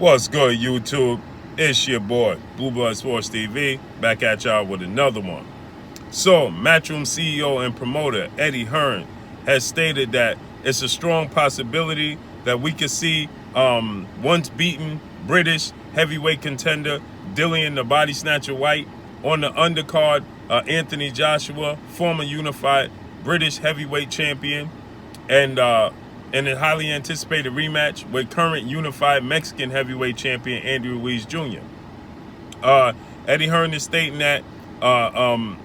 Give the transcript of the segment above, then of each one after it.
What's good, YouTube? It's your boy, Blue Blood Sports TV, back at y'all with another one. So, MATCHROOM CEO and promoter Eddie Hearn has stated that it's a strong possibility that we could see once beaten British heavyweight contender Dillian the Body Snatcher Whyte on the undercard, Anthony Joshua, former unified British heavyweight champion, and a highly anticipated rematch with current unified Mexican heavyweight champion Andy Ruiz Jr. Eddie Hearn is stating that that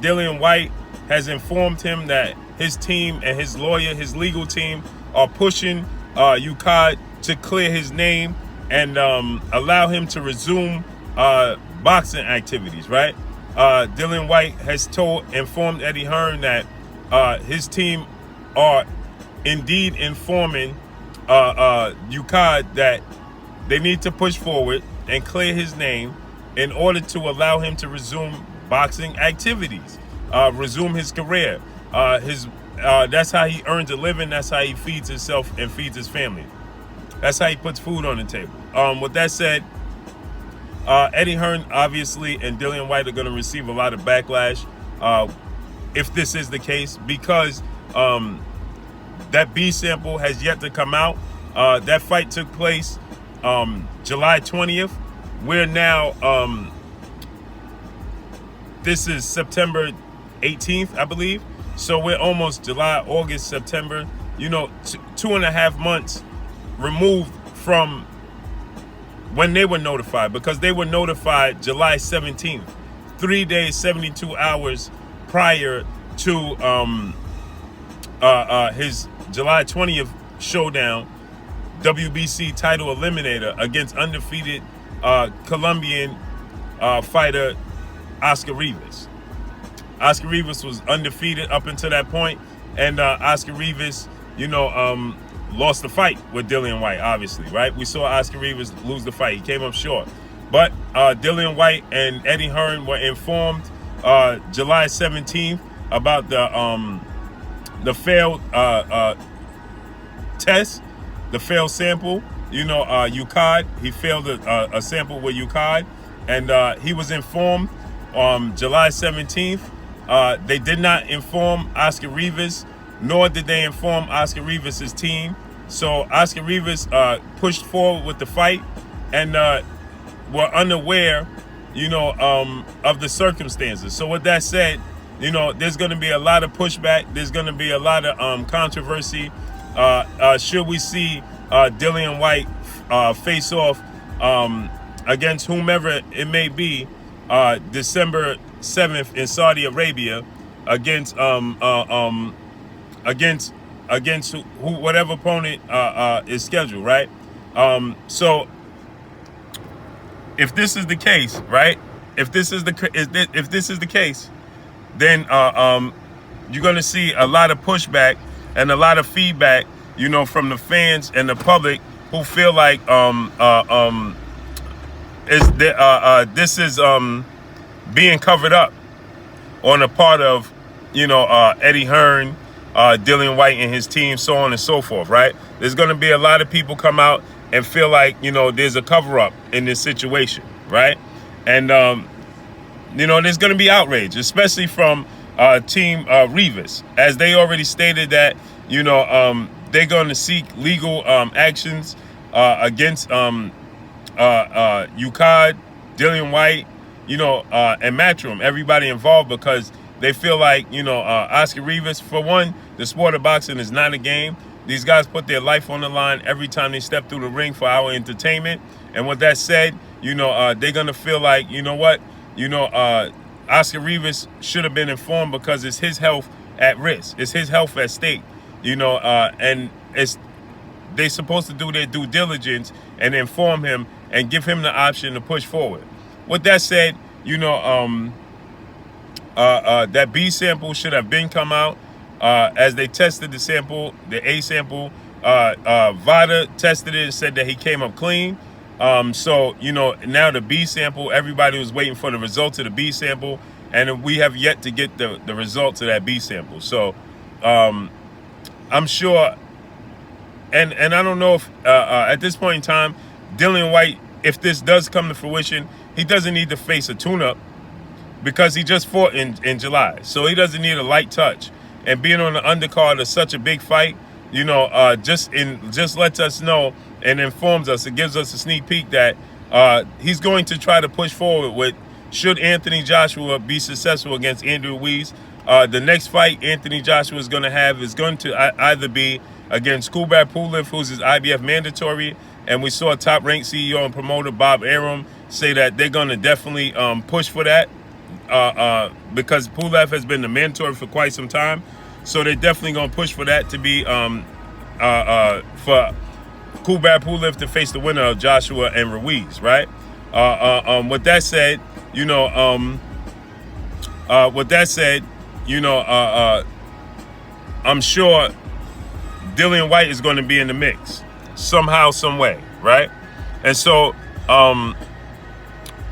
Dillian Whyte has informed him that his team and his lawyer, his legal team, are pushing UCAD to clear his name and allow him to resume boxing activities. Right? Dillian Whyte has informed Eddie Hearn that his team are indeed informing UCAD that they need to push forward and clear his name in order to allow him to resume boxing activities, resume his career. That's how he earns a living. That's how he feeds himself and feeds his family. That's how he puts food on the table. With that said, Eddie Hearn obviously and Dillian Whyte are going to receive a lot of backlash if this is the case, because that B sample has yet to come out. That fight took place July 20th. We're now, this is September 18th, I believe. So we're almost July, August, September, 2.5 months removed from when they were notified, because they were notified July 17th, 3 days, 72 hours prior to his July 20th showdown, WBC title eliminator against undefeated Colombian fighter Oscar Rivas. Oscar Rivas was undefeated up until that point, and Oscar Rivas, lost the fight with Dillian Whyte, obviously, right? We saw Oscar Rivas lose the fight. He came up short. But Dillian Whyte and Eddie Hearn were informed July 17th about the failed test, the failed sample. UCAD, he failed a sample with UCAD, and he was informed July 17th. They did not inform Oscar Rivas, nor did they inform Oscar Rivas' team. So Oscar Rivas pushed forward with the fight and were unaware, of the circumstances. So with that said, there's going to be a lot of pushback. There's going to be a lot of controversy. Should we see Dillian Whyte face off against whomever it may be December 7th in Saudi Arabia against whatever opponent is scheduled, right? So if this is the case, right? If this is the case, then you're going to see a lot of pushback and a lot of feedback, from the fans and the public who feel like this is being covered up on the part of Eddie Hearn, Dillian Whyte and his team, so on and so forth, right? There's going to be a lot of people come out and feel like there's a cover up in this situation, right? And there's going to be outrage, especially from Team Rivas, as they already stated that they're going to seek legal actions against UCAD, Dillian Whyte, and MATCHROOM, everybody involved, because they feel like Oscar Rivas, for one, the sport of boxing is not a game. These guys put their life on the line every time they step through the ring for our entertainment. And with that said, they're gonna feel like, Oscar Rivas should have been informed, because it's his health at risk. It's his health at stake. And they're supposed to do their due diligence and inform him and give him the option to push forward. With that said, that B sample should have been come out as they tested the sample, the A sample. Vada tested it and said that he came up clean. So, now the B sample, everybody was waiting for the results of the B sample, and we have yet to get the results of that B sample. So I'm sure and I don't know if at this point in time, Dillian Whyte, if this does come to fruition, he doesn't need to face a tune-up because he just fought in July. So he doesn't need a light touch. And being on the undercard of such a big fight, you know, just lets us know and informs us. It gives us a sneak peek that he's going to try to push forward with, should Anthony Joshua be successful against Andrew Ruiz. The next fight Anthony Joshua is going to have is going to either be against Kubrat Pulev, who's his IBF mandatory, and we saw top-ranked CEO and promoter Bob Arum say that they're going to definitely push for that because Pulev has been the mandatory for quite some time. So they're definitely going to push for that to be for Kubrat Pulev to face the winner of Joshua and Ruiz, right? With that said, you know, I'm sure Dillian Whyte is going to be in the mix somehow, some way, right? And so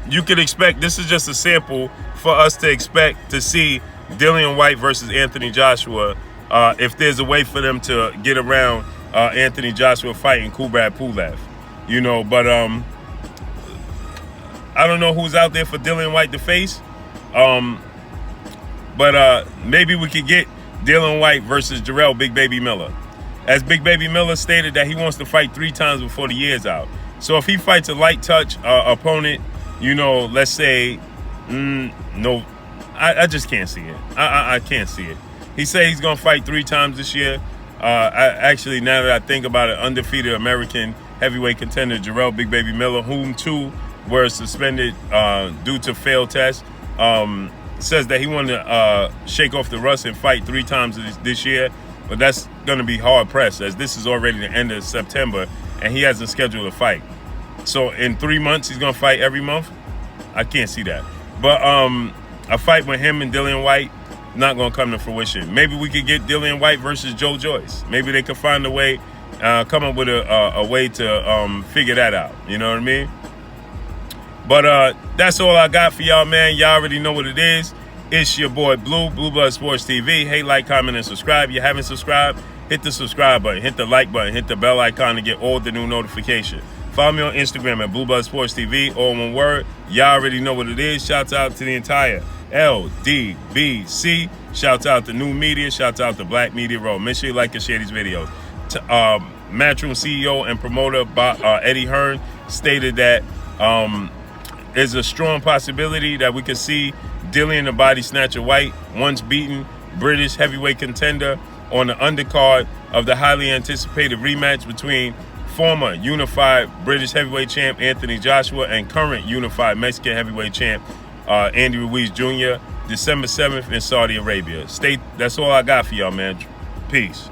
you could expect, this is just a sample for us to expect to see Dillian Whyte versus Anthony Joshua if there's a way for them to get around Anthony Joshua fighting Kubrat Pulev, you know. But I don't know who's out there for Dillian Whyte to face. But maybe we could get Dillian Whyte versus Jarrell Big Baby Miller. As Big Baby Miller stated that he wants to fight 3 times before the year's out. So if he fights a light touch opponent, you know, let's say, no, I just can't see it. I can't see it. He said he's going to fight 3 times this year. Actually, now that I think about it, undefeated American heavyweight contender Jarrell Big Baby Miller, whom 2 were suspended due to failed tests, says that he wanted to shake off the rust and fight 3 times this year. But that's going to be hard pressed, as this is already the end of September and he hasn't scheduled a fight. So in 3 months, he's going to fight every month? I can't see that. But a fight with him and Dillian Whyte, not going to come to fruition. Maybe we could get Dillian Whyte versus Joe Joyce. Maybe they could find a way, come up with a way to figure that out. You know what I mean? But that's all I got for y'all, man. Y'all already know what it is. It's your boy Blue Blood Sports TV. Hey, like, comment, and subscribe. If you haven't subscribed, hit the subscribe button, hit the like button, hit the bell icon to get all the new notifications. Follow me on Instagram at Blue Blood Sports TV, all one word. Y'all already know what it is. Shouts out to the entire LDBC. Shouts out to New Media. Shouts out to Black Media Row. Make sure you like and share these videos. MATCHROOM CEO and promoter Eddie Hearn stated that there's a strong possibility that we could see Dillian the Body Snatcher Whyte, once beaten British heavyweight contender, on the undercard of the highly anticipated rematch between former unified British heavyweight champ Anthony Joshua and current unified Mexican heavyweight champ Andy Ruiz Jr. December 7th in Saudi Arabia. That's all I got for y'all, man. Peace.